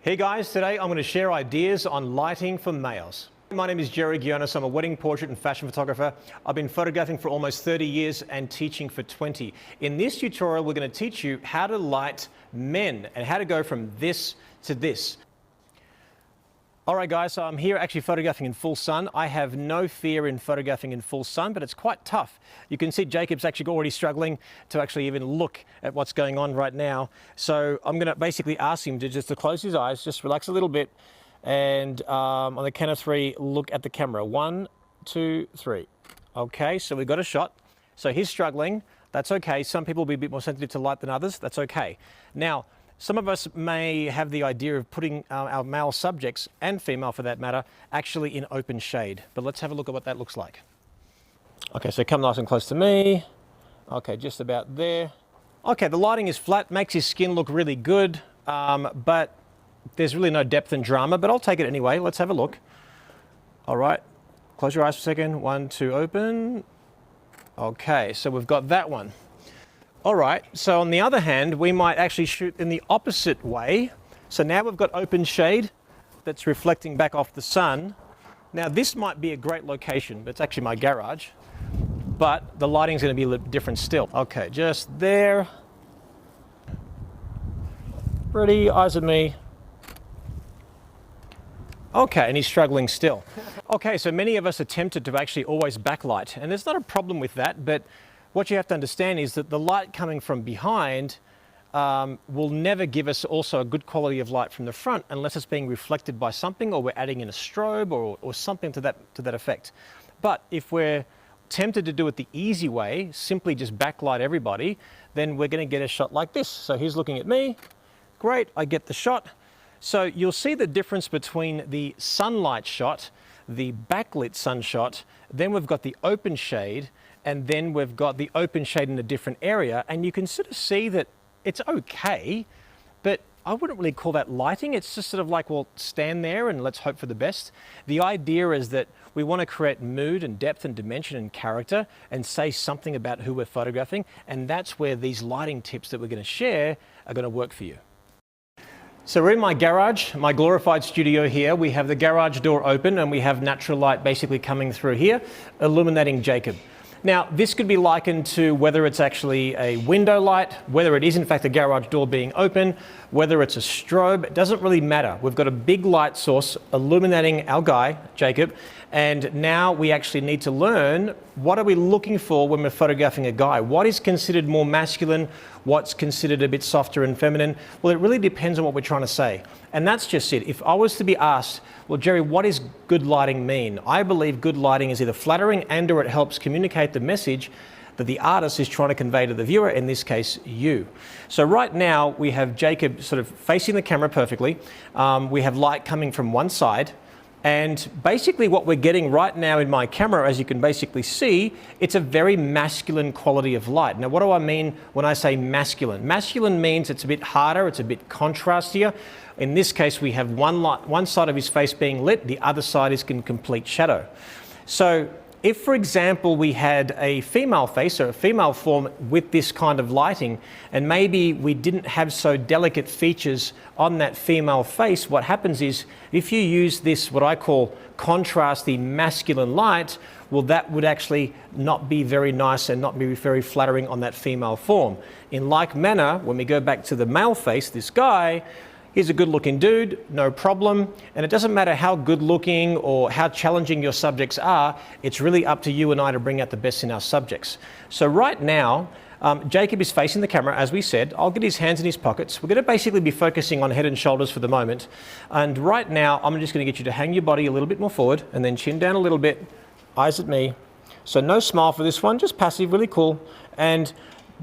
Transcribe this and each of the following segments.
Hey guys, today I'm going to share ideas on lighting for males. My name is Jerry Guionis. I'm a wedding portrait and fashion photographer. I've been photographing for almost 30 years and teaching for 20. In this tutorial, we're going to teach you how to light men and how to go from this to this. All right guys, so I'm here actually photographing in full sun. I have no fear in photographing in full sun, but it's quite tough. You can see Jacob's actually already struggling to actually even look at what's going on right now. So I'm going to basically ask him to close his eyes, just relax a little bit, and on the count of three, look at the camera. 1, 2, 3. Okay, so we've got a shot. So he's struggling. That's okay. Some people will be a bit more sensitive to light than others. That's okay. Now, some of us may have the idea of putting our male subjects, and female for that matter, actually in open shade. But let's have a look at what that looks like. Okay, so come nice and close to me. Okay, just about there. Okay, the lighting is flat, makes his skin look really good, but there's really no depth and drama, but I'll take it anyway. Let's have a look. All right, close your eyes for a second. 1, 2, open. Okay, so we've got that one. All right, so on the other hand, we might actually shoot in the opposite way. So now we've got open shade that's reflecting back off the sun. Now this might be a great location, but it's actually my garage, but the lighting's gonna be a little different still. Okay, just there. Ready, eyes at me. Okay, and he's struggling still. Okay, so many of us are tempted to actually always backlight, and there's not a problem with that, but what you have to understand is that the light coming from behind will never give us also a good quality of light from the front unless it's being reflected by something, or we're adding in a strobe or something to that effect. But if we're tempted to do it the easy way, simply just backlight everybody, then we're going to get a shot like this. So he's looking at me. Great, I get the shot. So you'll see the difference between the sunlight shot, the backlit sun shot, then we've got the open shade, and then we've got the open shade in a different area, and you can sort of see that it's okay, but I wouldn't really call that lighting. It's just sort of like, well, stand there and let's hope for the best. The idea is that we want to create mood and depth and dimension and character and say something about who we're photographing, and that's where these lighting tips that we're going to share are going to work for you. So we're in my garage, my glorified studio here. We have the garage door open and we have natural light basically coming through here, illuminating Jacob. Now, this could be likened to whether it's actually a window light, whether it is in fact the garage door being open, whether it's a strobe, it doesn't really matter. We've got a big light source illuminating our guy, Jacob, and now we actually need to learn what are we looking for when we're photographing a guy. What is considered more masculine? What's considered a bit softer and feminine? Well, it really depends on what we're trying to say. And that's just it. If I was to be asked, well, Jerry, what does good lighting mean? I believe good lighting is either flattering and or it helps communicate the message that the artist is trying to convey to the viewer, in this case, you. So right now we have Jacob sort of facing the camera perfectly. We have light coming from one side. And basically what we're getting right now in my camera, as you can basically see, it's a very masculine quality of light. Now, what do I mean when I say masculine? Masculine means it's a bit harder, it's a bit contrastier. In this case, we have one side of his face being lit, the other side is in complete shadow. So if, for example, we had a female face or a female form with this kind of lighting, and maybe we didn't have so delicate features on that female face, what happens is if you use this, what I call contrasty masculine light, well, that would actually not be very nice and not be very flattering on that female form. In like manner, when we go back to the male face, this guy, he's a good-looking dude, no problem. And it doesn't matter how good-looking or how challenging your subjects are, it's really up to you and I to bring out the best in our subjects. So right now, Jacob is facing the camera, as we said. I'll get his hands in his pockets. We're going to basically be focusing on head and shoulders for the moment. And right now, I'm just going to get you to hang your body a little bit more forward and then chin down a little bit, eyes at me. So no smile for this one, just passive, really cool. And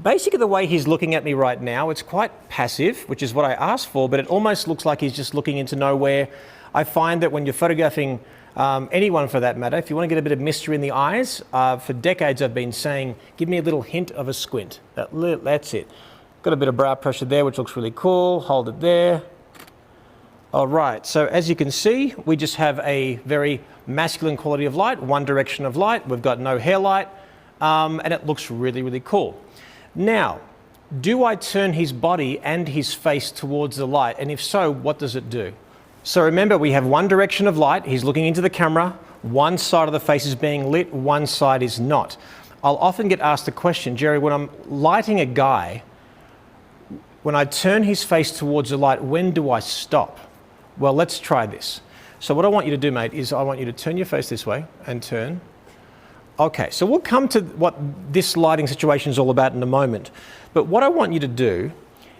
basically the way he's looking at me right now, it's quite passive, which is what I asked for, but it almost looks like he's just looking into nowhere. I find that when you're photographing anyone for that matter, if you want to get a bit of mystery in the eyes, for decades I've been saying, give me a little hint of a squint. That's it. Got a bit of brow pressure there, which looks really cool. Hold it there. All right, so as you can see, we just have a very masculine quality of light, one direction of light. We've got no hair light, and it looks really, really cool. Now, do I turn his body and his face towards the light? And if so, what does it do? So remember, we have one direction of light. He's looking into the camera. One side of the face is being lit, one side is not. I'll often get asked the question, Jerry, when I'm lighting a guy, when I turn his face towards the light, when do I stop? Well, let's try this. So what I want you to do, mate, is I want you to turn your face this way and turn. Okay, so we'll come to what this lighting situation is all about in a moment. But what I want you to do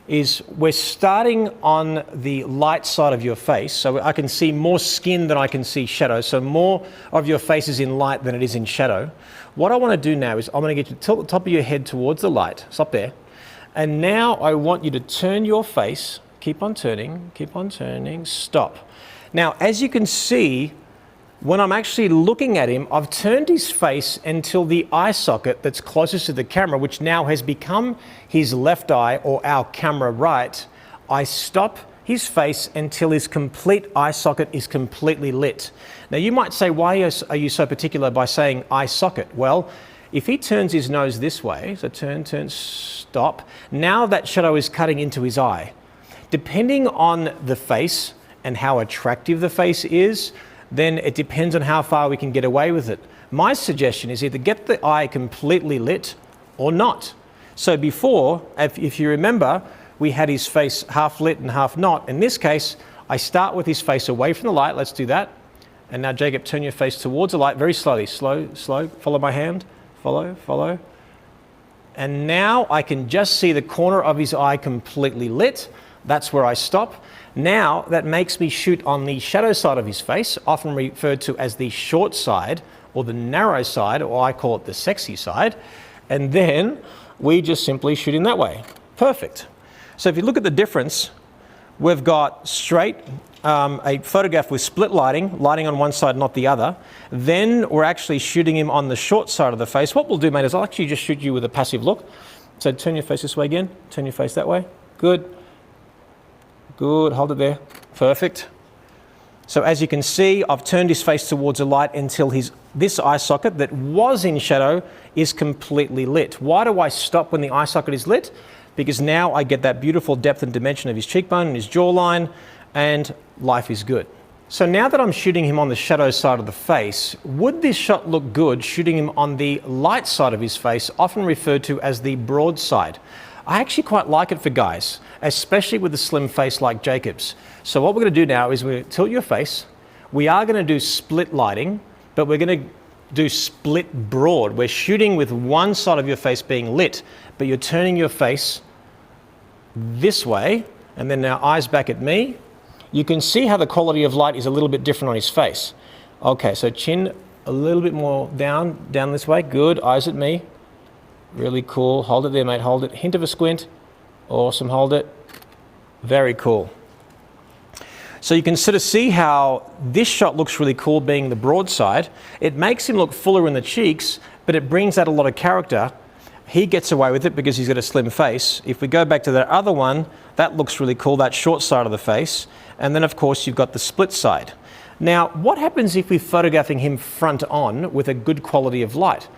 is we're starting on the light side of your face. So I can see more skin than I can see shadow. So more of your face is in light than it is in shadow. What I want to do now is I'm going to get you to tilt the top of your head towards the light. Stop there. And now I want you to turn your face. Keep on turning, stop. Now, as you can see, when I'm actually looking at him, I've turned his face until the eye socket that's closest to the camera, which now has become his left eye or our camera right, I stop his face until his complete eye socket is completely lit. Now you might say, why are you so particular by saying eye socket? Well, if he turns his nose this way, so turn, stop, now that shadow is cutting into his eye. Depending on the face and how attractive the face is, then it depends on how far we can get away with it. My suggestion is either get the eye completely lit or not. So before, if you remember, we had his face half lit and half not. In this case, I start with his face away from the light. Let's do that. And now, Jacob, turn your face towards the light very slowly. Slow. Follow my hand. Follow. And now I can just see the corner of his eye completely lit. That's where I stop. Now that makes me shoot on the shadow side of his face, often referred to as the short side or the narrow side, or I call it the sexy side. And then we just simply shoot in that way. Perfect. So if you look at the difference, we've got straight, a photograph with split lighting on one side, not the other. Then we're actually shooting him on the short side of the face. What we'll do, mate, is I'll actually just shoot you with a passive look. So turn your face this way again, turn your face that way. Good, hold it there, perfect. So as you can see, I've turned his face towards the light until this eye socket that was in shadow is completely lit. Why do I stop when the eye socket is lit? Because now I get that beautiful depth and dimension of his cheekbone and his jawline, and life is good. So now that I'm shooting him on the shadow side of the face, would this shot look good shooting him on the light side of his face, often referred to as the broad side? I actually quite like it for guys, especially with a slim face like Jacob's. So what we're going to do now is we're going to tilt your face. We are going to do split lighting, but we're going to do split broad. We're shooting with one side of your face being lit, but you're turning your face this way, and then now eyes back at me. You can see how the quality of light is a little bit different on his face. Okay, so chin a little bit more down this way. Good, eyes at me. Really cool. Hold it there, mate, hold it. Hint of a squint. Awesome, hold it. Very cool. So you can sort of see how this shot looks really cool being the broad side. It makes him look fuller in the cheeks, but it brings out a lot of character. He gets away with it because he's got a slim face. If we go back to that other one, that looks really cool, that short side of the face. And then of course you've got the split side. Now, what happens if we're photographing him front on with a good quality of light?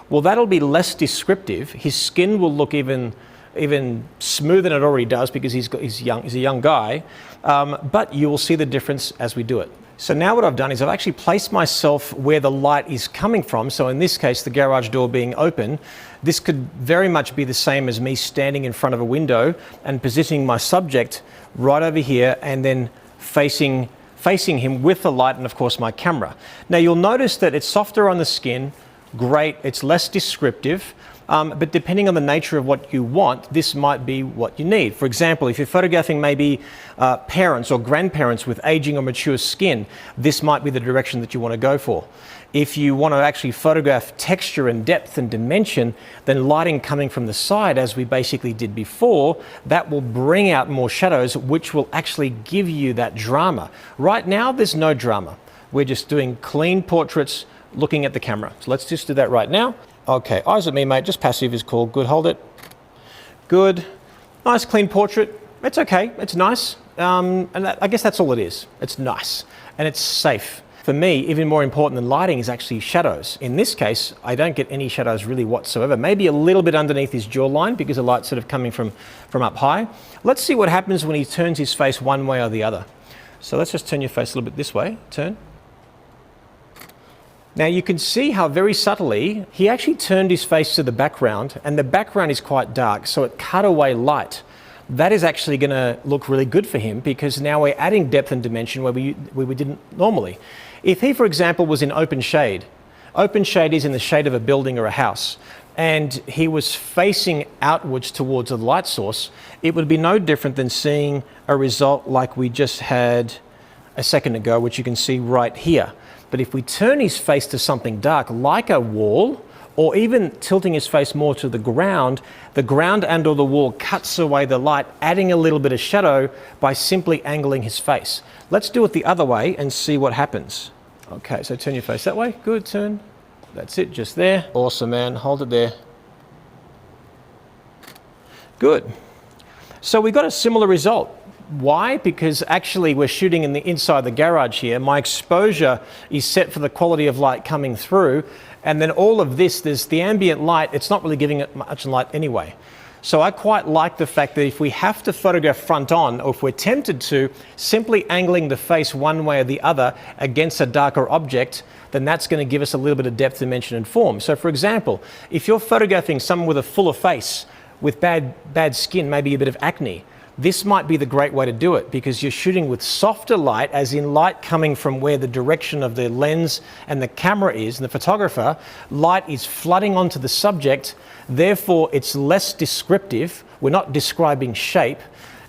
Well, that'll be less descriptive. His skin will look even smoother than it already does because he's a young guy, but you will see the difference as we do it. So now what I've done is I've actually placed myself where the light is coming from. So in this case, the garage door being open, this could very much be the same as me standing in front of a window and positioning my subject right over here and then facing him with the light and of course my camera. Now you'll notice that it's softer on the skin, great, it's less descriptive. But depending on the nature of what you want, this might be what you need. For example, if you're photographing maybe parents or grandparents with aging or mature skin, this might be the direction that you want to go for. If you want to actually photograph texture and depth and dimension, then lighting coming from the side, as we basically did before, that will bring out more shadows, which will actually give you that drama. Right now, there's no drama. We're just doing clean portraits looking at the camera. So let's just do that right now. Okay, eyes at me, mate, just passive is cool. Good, hold it. Good. Nice clean portrait. It's okay, it's nice. I guess that's all it is. It's nice and it's safe. For me, even more important than lighting is actually shadows. In this case, I don't get any shadows really whatsoever. Maybe a little bit underneath his jawline because the light's sort of coming from up high. Let's see what happens when he turns his face one way or the other. So let's just turn your face a little bit this way. Turn. Now you can see how very subtly he actually turned his face to the background, and the background is quite dark, so it cut away light. That is actually going to look really good for him because now we're adding depth and dimension where we didn't normally. If he, for example, was in open shade is in the shade of a building or a house, and he was facing outwards towards a light source, it would be no different than seeing a result like we just had a second ago, which you can see right here. But if we turn his face to something dark, like a wall, or even tilting his face more to the ground and or the wall cuts away the light, adding a little bit of shadow by simply angling his face. Let's do it the other way and see what happens. Okay, so turn your face that way. Good, turn. That's it, just there. Awesome, man. Hold it there. Good. So we got a similar result. Why? Because actually we're shooting inside the garage here. My exposure is set for the quality of light coming through, and then all of this, there's the ambient light, it's not really giving it much light anyway. So I quite like the fact that if we have to photograph front on, or if we're tempted to, simply angling the face one way or the other against a darker object, then that's going to give us a little bit of depth, dimension and form. So for example, if you're photographing someone with a fuller face, with bad skin, maybe a bit of acne, this might be the great way to do it because you're shooting with softer light, as in light coming from where the direction of the lens and the camera is, and the photographer, light is flooding onto the subject, therefore it's less descriptive, we're not describing shape,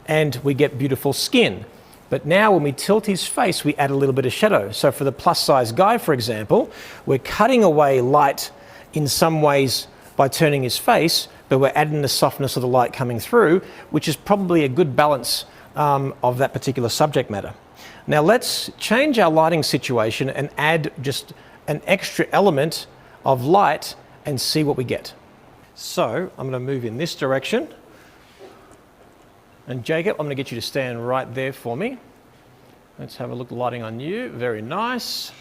and we get beautiful skin. But now when we tilt his face, we add a little bit of shadow. So for the plus size guy, for example, we're cutting away light in some ways by turning his face, but we're adding the softness of the light coming through, which is probably a good balance of that particular subject matter. Now let's change our lighting situation and add just an extra element of light and see what we get. So I'm going to move in this direction. And Jacob, I'm going to get you to stand right there for me. Let's have a look at the lighting on you. Very nice.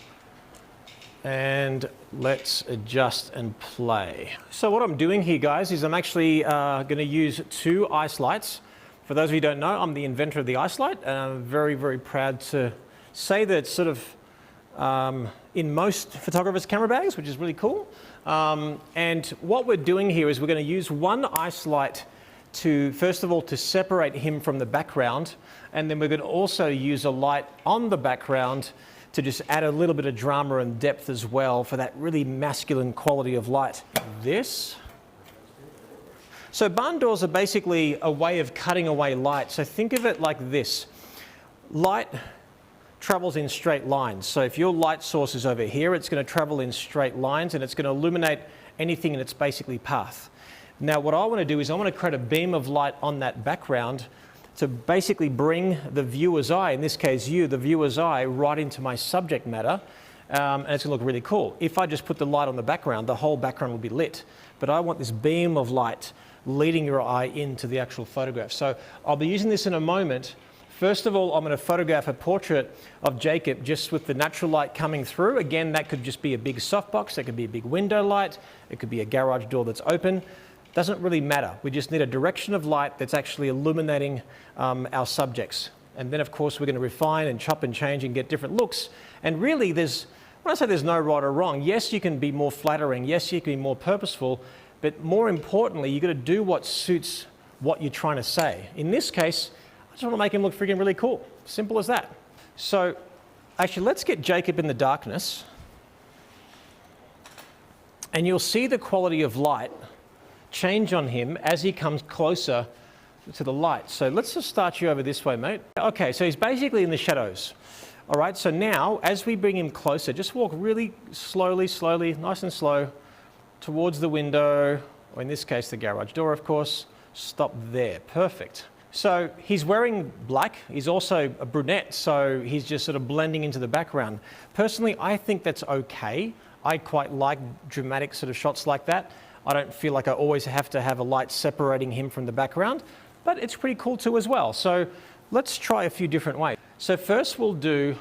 And let's adjust and play. So what I'm doing here, guys, is I'm actually going to use two ice lights. For those of you who don't know, I'm the inventor of the ice light, and I'm very, very proud to say that it's sort of in most photographers' camera bags, which is really cool. And what we're doing here is we're going to use one ice light to, first of all, to separate him from the background, and then we're going to also use a light on the background to just add a little bit of drama and depth as well for that really masculine quality of light. So barn doors are basically a way of cutting away light. So think of it like this. Light travels in straight lines. So if your light source is over here, it's going to travel in straight lines and it's going to illuminate anything in its basically path. Now what I want to do is I want to create a beam of light on that background to basically bring the viewer's eye, in this case you, the viewer's eye, right into my subject matter, and it's going to look really cool. If I just put the light on the background, the whole background will be lit. But I want this beam of light leading your eye into the actual photograph. So I'll be using this in a moment. First of all, I'm going to photograph a portrait of Jacob just with the natural light coming through. Again, that could just be a big softbox, that could be a big window light, it could be a garage door that's open. Doesn't really matter. We just need a direction of light that's actually illuminating our subjects. And then of course we're going to refine and chop and change and get different looks. And really when I say there's no right or wrong, yes, you can be more flattering, yes, you can be more purposeful, but more importantly, you've got to do what suits what you're trying to say. In this case, I just want to make him look freaking really cool. Simple as that. So actually, let's get Jacob in the darkness. And you'll see the quality of light change on him as he comes closer to the light. So let's just start you over this way, mate. Okay, so he's basically in the shadows. All right, so now as we bring him closer, just walk really slowly, nice and slow towards the window, or in this case, the garage door, of course. Stop there, perfect. So he's wearing black. He's also a brunette, so he's just sort of blending into the background. Personally, I think that's okay. I quite like dramatic sort of shots like that. I don't feel like I always have to have a light separating him from the background, but it's pretty cool too as well. So let's try a few different ways. So first we'll do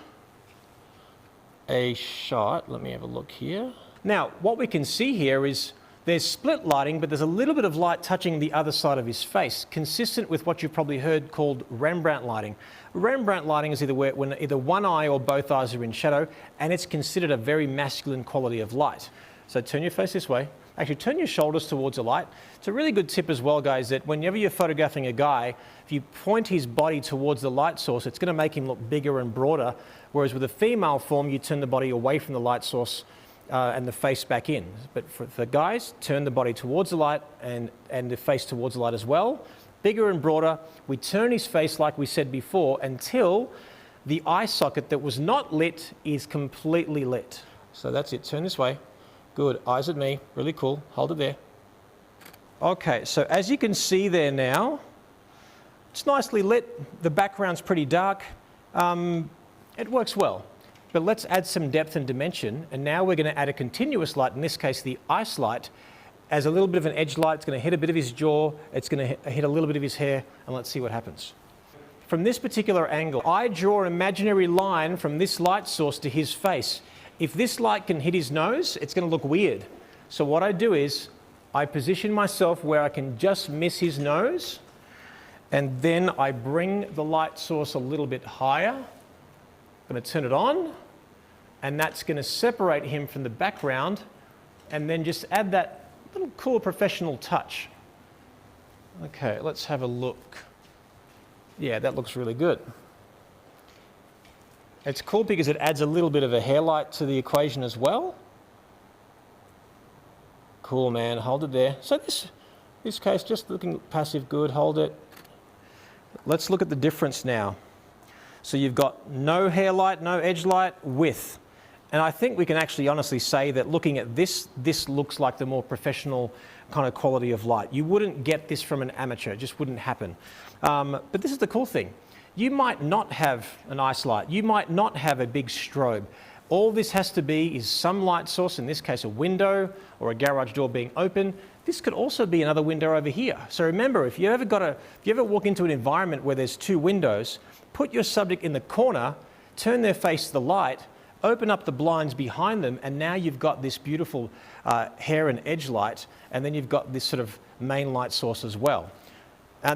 a shot. Let me have a look here. Now, what we can see here is there's split lighting, but there's a little bit of light touching the other side of his face, consistent with what you've probably heard called Rembrandt lighting. Rembrandt lighting is when either one eye or both eyes are in shadow, and it's considered a very masculine quality of light. So turn your face this way. Actually, turn your shoulders towards the light. It's a really good tip as well, guys, that whenever you're photographing a guy, if you point his body towards the light source, it's going to make him look bigger and broader, whereas with a female form, you turn the body away from the light source and the face back in. But for guys, turn the body towards the light and the face towards the light as well. Bigger and broader. We turn his face, like we said before, until the eye socket that was not lit is completely lit. So that's it. Turn this way. Good. Eyes at me. Really cool. Hold it there. Okay, so as you can see there now, it's nicely lit. The background's pretty dark. It works well. But let's add some depth and dimension, and now we're going to add a continuous light, in this case the ice light, as a little bit of an edge light. It's going to hit a bit of his jaw, it's going to hit a little bit of his hair, and let's see what happens. From this particular angle, I draw an imaginary line from this light source to his face. If this light can hit his nose, it's going to look weird. So what I do is, I position myself where I can just miss his nose, and then I bring the light source a little bit higher. I'm going to turn it on, and that's going to separate him from the background, and then just add that little cool professional touch. Okay, let's have a look. Yeah, that looks really good. It's cool because it adds a little bit of a hair light to the equation as well. Cool, man. Hold it there. So this case, just looking passive, good. Hold it. Let's look at the difference now. So you've got no hair light, no edge light, with. And I think we can actually honestly say that looking at this looks like the more professional kind of quality of light. You wouldn't get this from an amateur, it just wouldn't happen. But this is the cool thing. You might not have an ice light, you might not have a big strobe. All this has to be is some light source, in this case a window or a garage door being open. This could also be another window over here. So remember, if you ever walk into an environment where there's two windows, put your subject in the corner, turn their face to the light, open up the blinds behind them, and now you've got this beautiful hair and edge light, and then you've got this sort of main light source as well.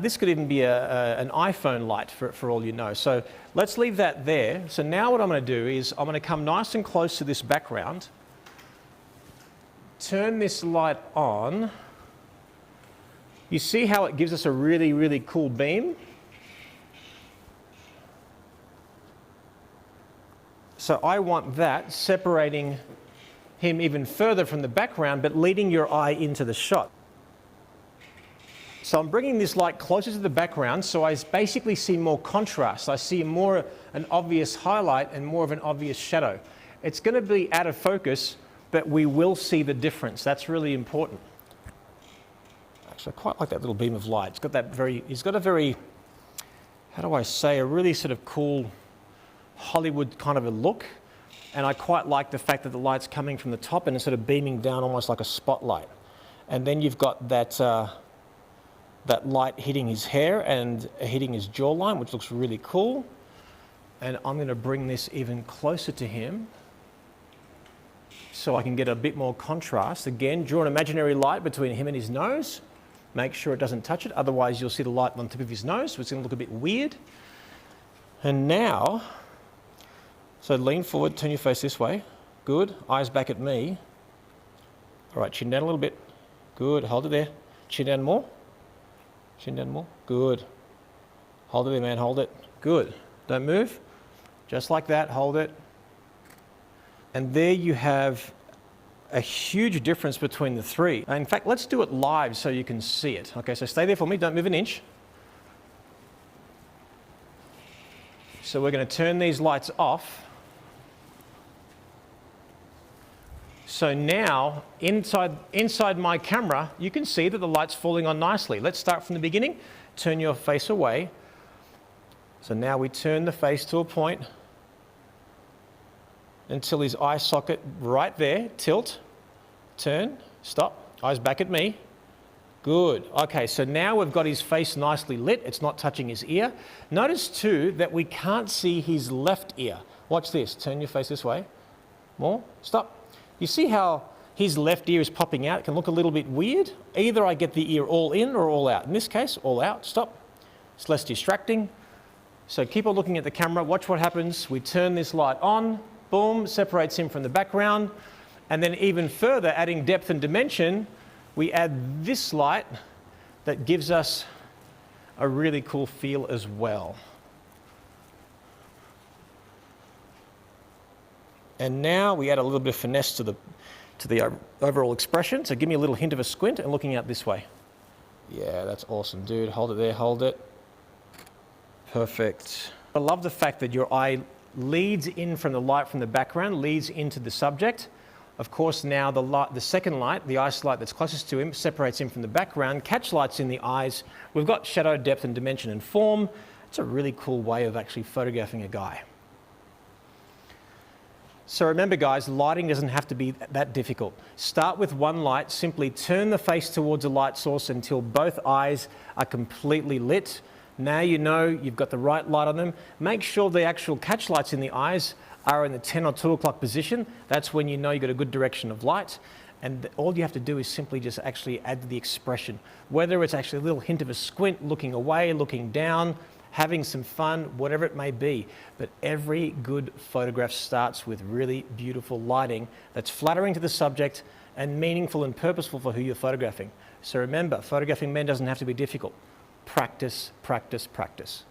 This could even be an iPhone light for all you know. So let's leave that there. So now what I'm going to do is I'm going to come nice and close to this background, turn this light on. You see how it gives us a really, really cool beam? So I want that separating him even further from the background, but leading your eye into the shot. So I'm bringing this light closer to the background, so I basically see more contrast. I see more an obvious highlight and more of an obvious shadow. It's going to be out of focus, but we will see the difference. That's really important. Actually, I quite like that little beam of light. He's got a very, how do I say, a really sort of cool Hollywood kind of a look, and I quite like the fact that the light's coming from the top and it's sort of beaming down almost like a spotlight. And then you've got that light hitting his hair and hitting his jawline, which looks really cool. And I'm going to bring this even closer to him so I can get a bit more contrast. Again, draw an imaginary light between him and his nose. Make sure it doesn't touch it, otherwise you'll see the light on the tip of his nose, so it's going to look a bit weird. And now, so lean forward, turn your face this way. Good. Eyes back at me. All right, chin down a little bit. Good. Hold it there. Chin down more. Chin down more. Good. Hold it there, man. Hold it. Good. Don't move. Just like that. Hold it. And there you have a huge difference between the three. In fact, let's do it live so you can see it. Okay, so stay there for me. Don't move an inch. So we're going to turn these lights off. So now, inside my camera, you can see that the light's falling on nicely. Let's start from the beginning. Turn your face away. So now we turn the face to a point until his eye socket right there. Tilt, turn, stop. Eyes back at me. Good. Okay, so now we've got his face nicely lit. It's not touching his ear. Notice too that we can't see his left ear. Watch this. Turn your face this way. More. Stop. You see how his left ear is popping out? It can look a little bit weird. Either I get the ear all in or all out. In this case, all out. Stop. It's less distracting. So keep on looking at the camera. Watch what happens. We turn this light on. Boom. Separates him from the background. And then even further, adding depth and dimension, we add this light that gives us a really cool feel as well. And now we add a little bit of finesse to the overall expression. So give me a little hint of a squint and looking out this way. Yeah, that's awesome, dude. Hold it there, hold it. Perfect. I love the fact that your eye leads in from the light from the background, leads into the subject. Of course, now the second light, the ice light that's closest to him, separates him from the background. Catch lights in the eyes. We've got shadow, depth, and dimension and form. It's a really cool way of actually photographing a guy. So remember, guys, lighting doesn't have to be that difficult. Start with one light. Simply turn the face towards a light source until both eyes are completely lit. Now you know you've got the right light on them. Make sure the actual catch lights in the eyes are in the 10 or 2 o'clock position. That's when you know you've got a good direction of light. And all you have to do is simply just actually add the expression. Whether it's actually a little hint of a squint, looking away, looking down, having some fun, whatever it may be. But every good photograph starts with really beautiful lighting that's flattering to the subject and meaningful and purposeful for who you're photographing. So remember, photographing men doesn't have to be difficult. Practice, practice, practice.